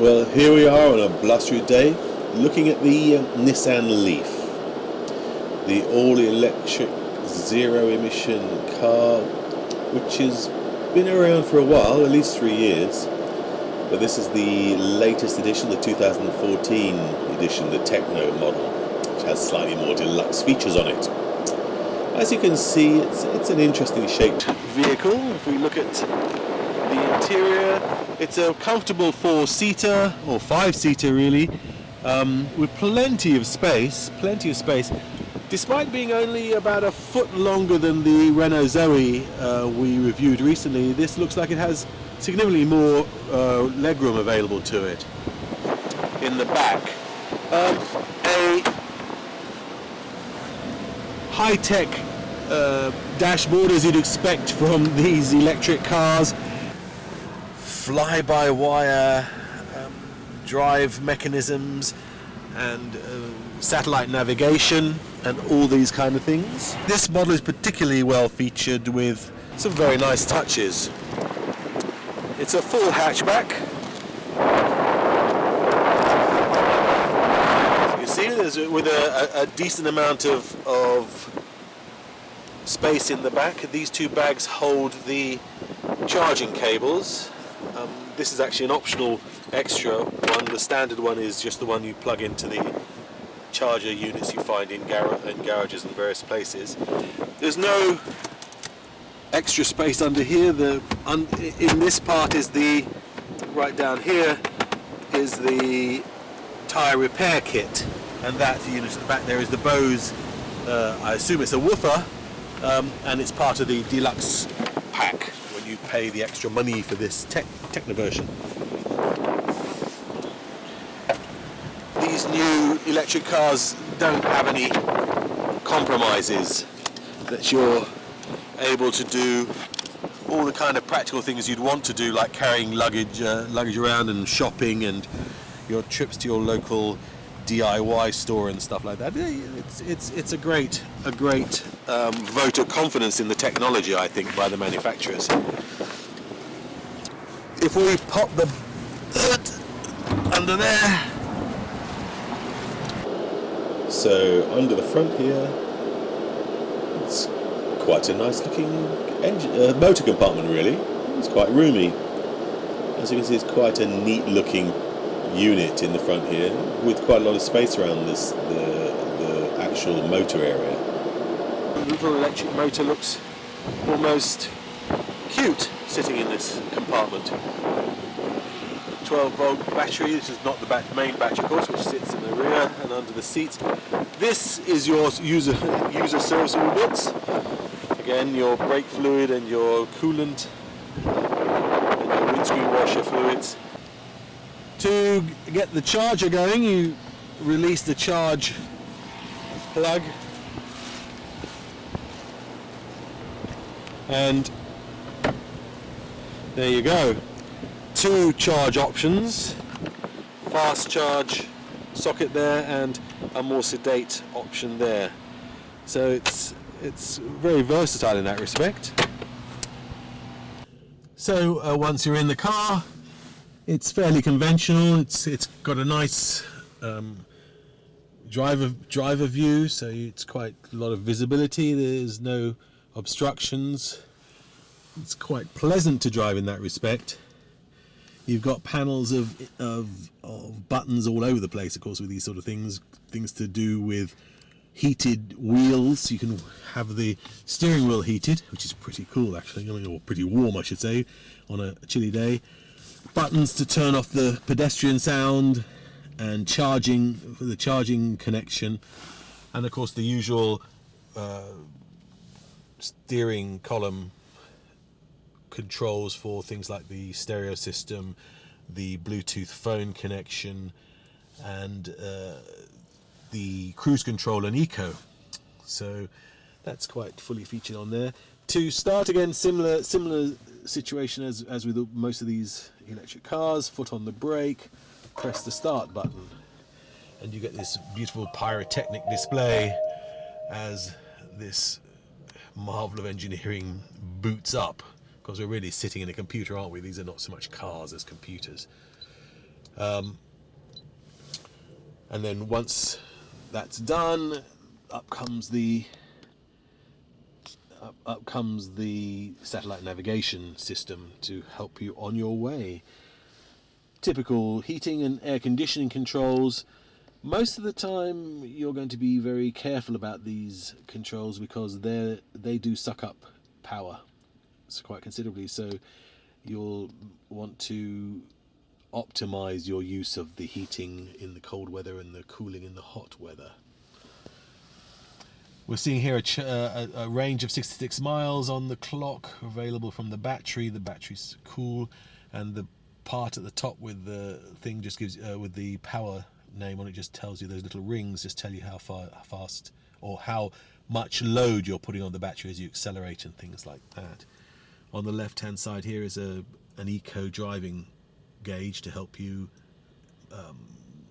Well, here we are on a blustery day looking at the Nissan Leaf, the all-electric zero-emission car which has been around for a while, at least 3 years, but this is the latest edition, the 2014 edition, the Techno model, which has slightly more deluxe features on it. As you can see, it's an interestingly shaped vehicle. If we look at the interior, it's a comfortable 4-seater, or 5-seater really, with plenty of space, despite being only about a foot longer than the Renault Zoe we reviewed recently. This looks like it has significantly more legroom available to it in the back. A high-tech dashboard, as you'd expect from these electric cars. Fly-by-wire drive mechanisms and satellite navigation and all these kind of things. This model is particularly well featured with some very nice touches. It's a full hatchback. As you can see, there's with a decent amount of space in the back. These two bags hold the charging cables. This is actually an optional extra one. The standard one is just the one you plug into the charger units you find in garages and various places. There's no extra space under here. In this part is right down here is the tyre repair kit, and that unit at the back there is the Bose, I assume it's a woofer, and it's part of the deluxe pack when you pay the extra money for this Techno version. These new electric cars don't have any compromises, that you're able to do all the kind of practical things you'd want to do, like carrying luggage around and shopping and your trips to your local DIY store and stuff like that. It's a great vote of confidence in the technology, I think, by the manufacturers. If we pop the hood under there, so under the front here, it's quite a nice looking motor compartment really. It's quite roomy. As you can see, it's quite a neat looking unit in the front here, with quite a lot of space around the actual motor area. The little electric motor looks almost cute sitting in this compartment. 12-volt battery. This is not the main battery, of course, which sits in the rear and under the seat. This is your user serviceable bits. Again, your brake fluid and your coolant and your windscreen washer fluids. To get the charger going, you release the charge plug, and there you go. 2 charge options, fast charge socket there and a more sedate option there. So it's very versatile in that respect. So once you're in the car, it's fairly conventional. It's got a nice driver view, so it's quite a lot of visibility. There's no obstructions. It's quite pleasant to drive in that respect. You've got panels of buttons all over the place, of course, with these sort of things to do with heated wheels. You can have the steering wheel heated, which is pretty cool actually, or pretty warm I should say, on a chilly day. Buttons to turn off the pedestrian sound, and charging for the charging connection, and of course the usual steering column controls for things like the stereo system, the Bluetooth phone connection, and the cruise control and eco. So that's quite fully featured on there. To start again, similar situation as with most of these electric cars. Foot on the brake, press the start button, and you get this beautiful pyrotechnic display as this marvel of engineering boots up. Because we're really sitting in a computer, aren't we? These are not so much cars as computers. And then once that's done, up comes the satellite navigation system to help you on your way. Typical heating and air conditioning controls. Most of the time you're going to be very careful about these controls because they do suck up power quite considerably, so you'll want to optimize your use of the heating in the cold weather and the cooling in the hot weather. We're seeing here a range of 66 miles on the clock available from the battery. The battery's cool, and the part at the top with the thing just gives with the power name on it just tells you, those little rings just tell you how fast or how much load you're putting on the battery as you accelerate and things like that. On the left hand side here is an eco driving gauge to help you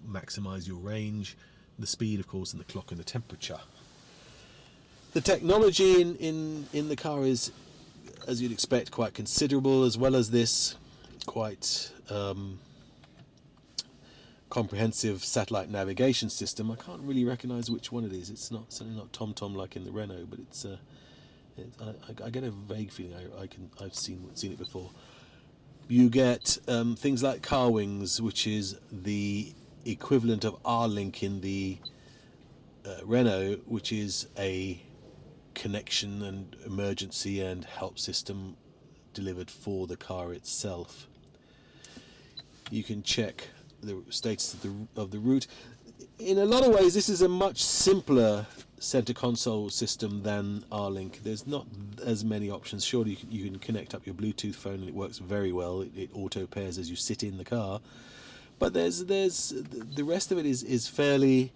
maximize your range, the speed of course, and the clock and the temperature. The technology in the car is, as you'd expect, quite considerable, as well as this quite comprehensive satellite navigation system. I can't really recognize which one it is. It's certainly not TomTom like in the Renault, but I get a vague feeling I've seen it before. You get things like car wings, which is the equivalent of R-Link in the Renault, which is a connection and emergency and help system delivered for the car itself. You can check the status of the route. In a lot of ways, this is a much simpler center console system than R-Link. There's not as many options. Surely you can connect up your Bluetooth phone and it works very well. It auto pairs as you sit in the car. But there's the rest of it is fairly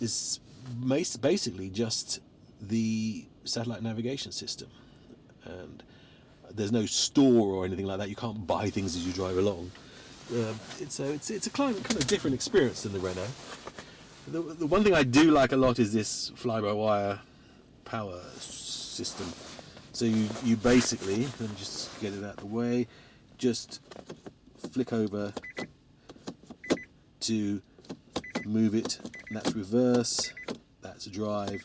is basically just the satellite navigation system, and there's no store or anything like that. You can't buy things as you drive along. It's a kind of different experience than the Renault. The one thing I do like a lot is this fly-by-wire power system. So you basically, let me just get it out of the way, just flick over to move it, and that's reverse, that's drive,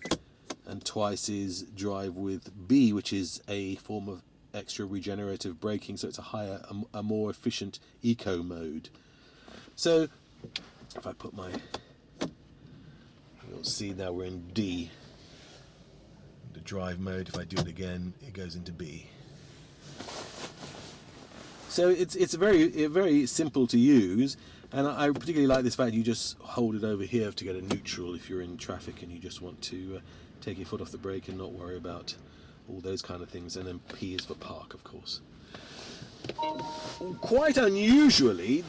and twice is drive with B, which is a form of extra regenerative braking, so it's a more efficient eco mode. So if I put you'll see now we're in D, the drive mode. If I do it again, it goes into B. So it's very simple to use, and I particularly like this fact you just hold it over here to get a neutral if you're in traffic and you just want to take your foot off the brake and not worry about all those kind of things. And then P is for park, of course. Quite unusually,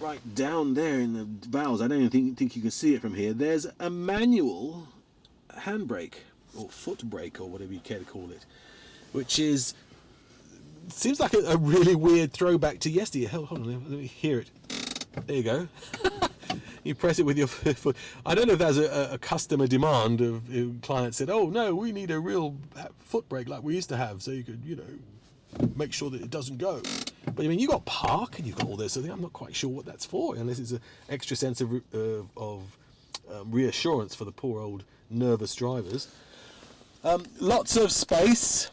right down there in the valves, I don't even think you can see it from here, there's a manual handbrake or foot brake or whatever you care to call it, which seems like a really weird throwback to yesteryear. Hold on, let me hear it. There you go. You press it with your foot. I don't know if that's a customer demand of clients said, oh no, we need a real foot brake like we used to have, so you could, make sure that it doesn't go. But I mean, you got park and you've got all this. So I'm not quite sure what that's for, unless it's an extra sense of reassurance for the poor old nervous drivers. Lots of space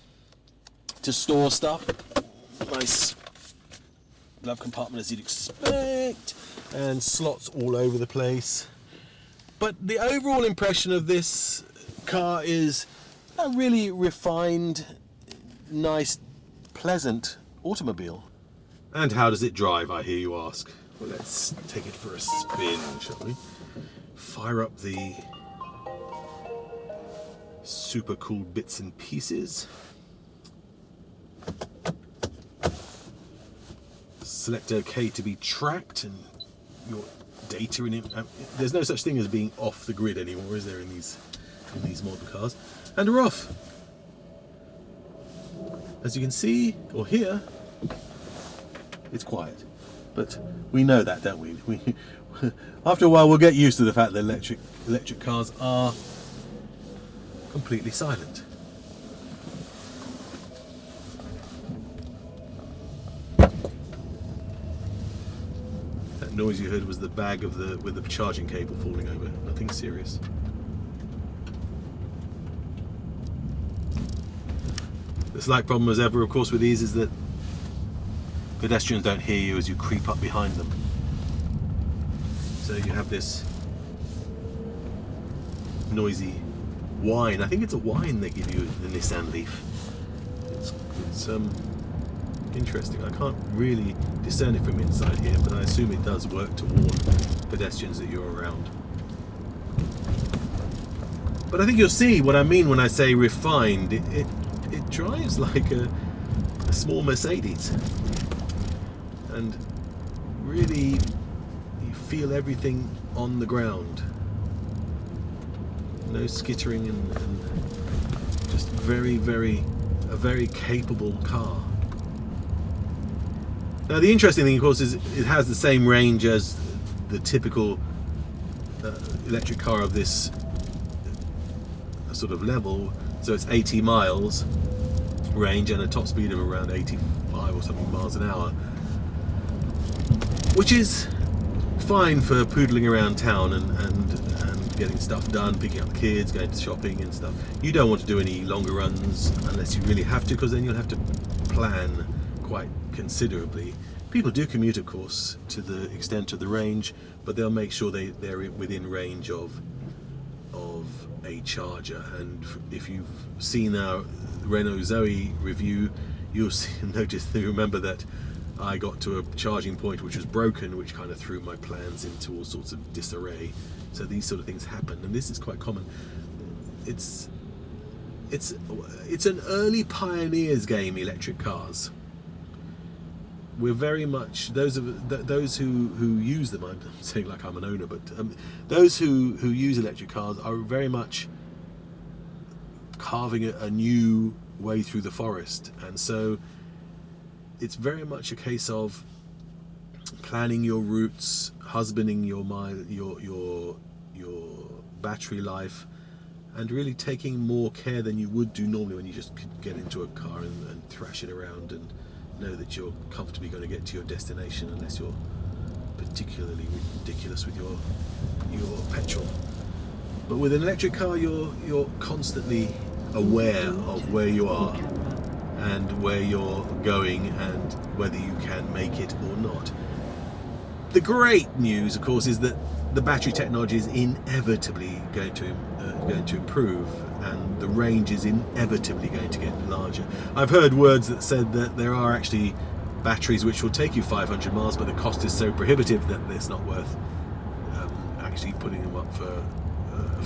to store stuff. Nice glove compartment as you'd expect, and slots all over the place. But the overall impression of this car is a really refined, nice, pleasant automobile. And how does it drive, I hear you ask? Well, let's take it for a spin, shall we? Fire up the super cool bits and pieces. Select OK to be tracked, and your data in it. There's no such thing as being off the grid anymore, is there, in these modern cars? And we're off. As you can see or hear, it's quiet, but we know that, don't we? After a while, we'll get used to the fact that electric cars are completely silent. That noise you heard was the bag with the charging cable falling over. Nothing serious. The slight problem as ever, of course, with these is that pedestrians don't hear you as you creep up behind them. So you have this noisy whine. I think it's a whine they give you the Nissan Leaf. It's interesting. I can't really discern it from inside here, but I assume it does work to warn pedestrians that you're around. But I think you'll see what I mean when I say refined. It drives like a small Mercedes, and really you feel everything on the ground. No skittering, and just a very capable car. Now the interesting thing, of course, is it has the same range as the typical electric car of this sort of level. So it's 80 miles range and a top speed of around 85 or something miles an hour, which is fine for poodling around town and getting stuff done, picking up the kids, going to shopping and stuff. You don't want to do any longer runs unless you really have to, because then you'll have to plan quite considerably. People do commute, of course, to the extent of the range, but they'll make sure they're within range of a charger. And if you've seen our Renault Zoe review, you'll remember that I got to a charging point which was broken, which kind of threw my plans into all sorts of disarray. So these sort of things happen, and this is quite common. It's an early pioneers game, electric cars. We're very much those who use them. I'm saying like I'm an owner, but those who use electric cars are very much carving a new way through the forest, and so it's very much a case of planning your routes, husbanding your battery life, and really taking more care than you would do normally when you just could get into a car and thrash it around and know that you're comfortably going to get to your destination, unless you're particularly ridiculous with your petrol. But with an electric car, you're constantly aware of where you are and where you're going and whether you can make it or not. The great news, of course, is that the battery technology is inevitably going to improve, and the range is inevitably going to get larger. I've heard words that said that there are actually batteries which will take you 500 miles, but the cost is so prohibitive that it's not worth actually putting them up for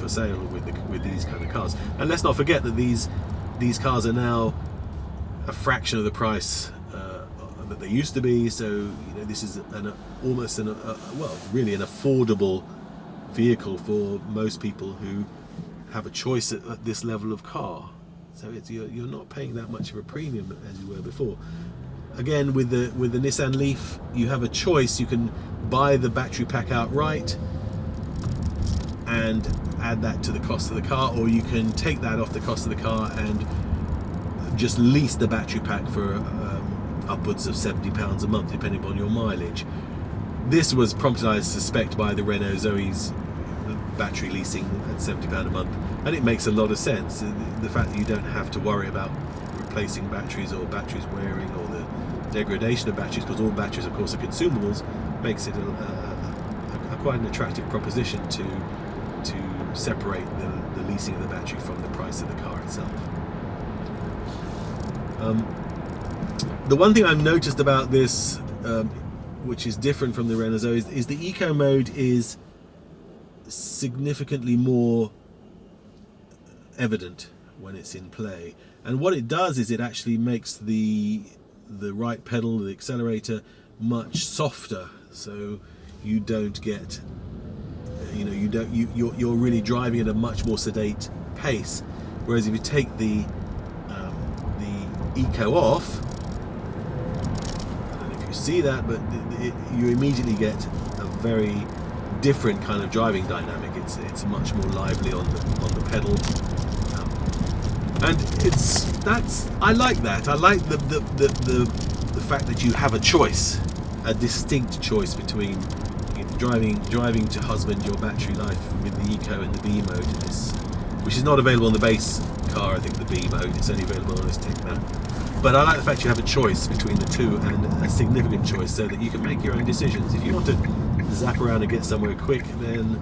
sale with these kind of cars. And let's not forget that these cars are now a fraction of the price that they used to be. So this is almost really an affordable vehicle for most people who have a choice at this level of car. So you're not paying that much of a premium as you were before. Again, with the Nissan Leaf, you have a choice. You can buy the battery pack outright and add that to the cost of the car, or you can take that off the cost of the car and just lease the battery pack for upwards of £70 a month, depending on your mileage. This was prompted, I suspect, by the Renault Zoe's battery leasing at £70 a month, and it makes a lot of sense. The fact that you don't have to worry about replacing batteries or batteries wearing or the degradation of batteries, because all batteries, of course, are consumables, makes it quite an attractive proposition to separate the leasing of the battery from the price of the car itself. The one thing I've noticed about this, which is different from the Renault Zoe, is the eco mode is significantly more evident when it's in play. And what it does is it actually makes the right pedal, the accelerator, much softer, so you don't get, you're really driving at a much more sedate pace. Whereas if you take the eco off, I don't know if you see that, but you immediately get a very different kind of driving dynamic. It's much more lively on the pedal, and I like that. I like the fact that you have a choice, a distinct choice between driving to husband your battery life with the Eco and the B mode, which is not available on the base car. I think the B mode is only available on this Tecna. But I like the fact you have a choice between the two, and a significant choice, so that you can make your own decisions. If you want to zap around and get somewhere quick, then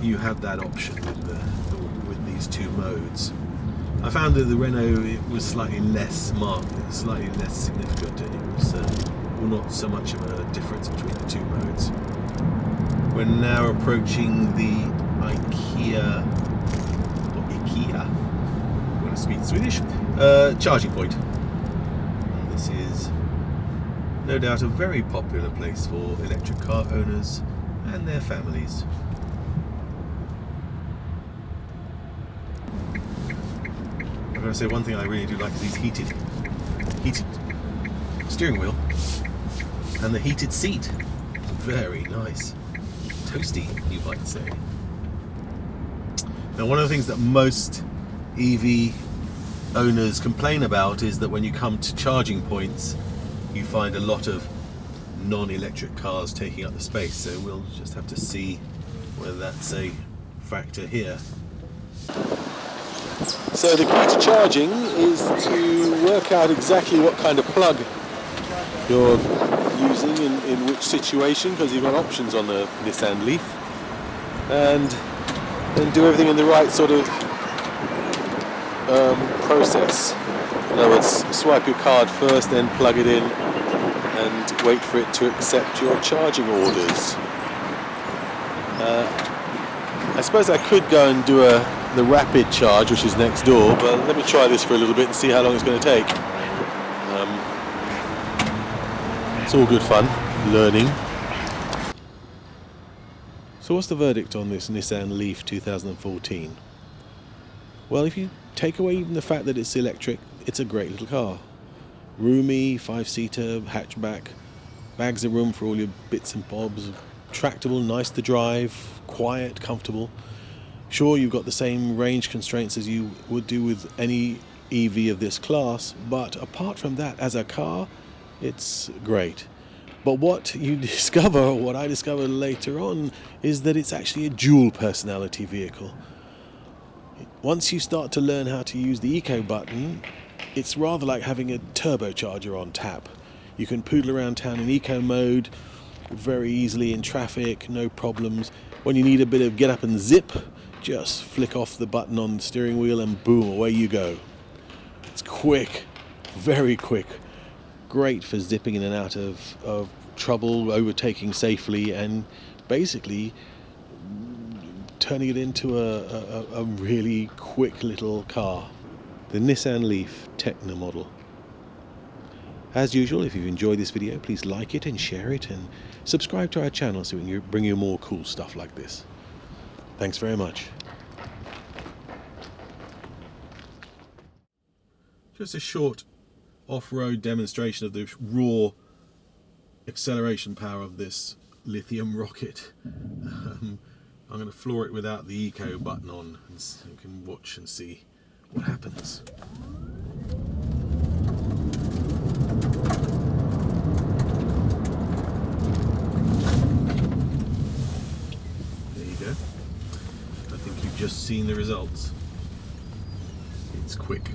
you have that option with these two modes. I found that the Renault, it was slightly less marked, slightly less significant, and it was not so much of a difference between the two modes. We're now approaching the IKEA, I'm going to speak Swedish, charging point. And this is no doubt a very popular place for electric car owners and their families. I've got to say, one thing I really do like is these heated steering wheel and the heated seat. Very nice. Toasty, you might say. Now, one of the things that most EV owners complain about is that when you come to charging points, you find a lot of non-electric cars taking up the space. So we'll just have to see whether that's a factor here. So the key to charging is to work out exactly what kind of plug you're using in which situation, because you've got options on the Nissan Leaf, and then do everything in the right sort of process. In other words, swipe your card first, then plug it in and wait for it to accept your charging orders. I suppose I could go and do the rapid charge, which is next door, but let me try this for a little bit and see how long it's going to take. It's all good fun, learning. So what's the verdict on this Nissan Leaf 2014? Well, if you take away even the fact that it's electric, it's a great little car. Roomy, 5-seater, hatchback, bags of room for all your bits and bobs, tractable, nice to drive, quiet, comfortable. Sure, you've got the same range constraints as you would do with any EV of this class, but apart from that, as a car, it's great. But what you discover, or what I discovered later on, is that it's actually a dual personality vehicle. Once you start to learn how to use the Eco button, it's rather like having a turbocharger on tap. You can poodle around town in Eco mode very easily in traffic, no problems. When you need a bit of get up and zip, just flick off the button on the steering wheel and boom, away you go. It's quick, very quick. Great for zipping in and out of trouble, overtaking safely, and basically turning it into a really quick little car. The Nissan Leaf Tecna model. As usual, if you've enjoyed this video, please like it and share it, and subscribe to our channel so we can bring you more cool stuff like this. Thanks very much. Just a short off-road demonstration of the raw acceleration power of this lithium rocket. I'm going to floor it without the Eco button on, and so you can watch and see what happens. There you go. I think you've just seen the results. It's quick.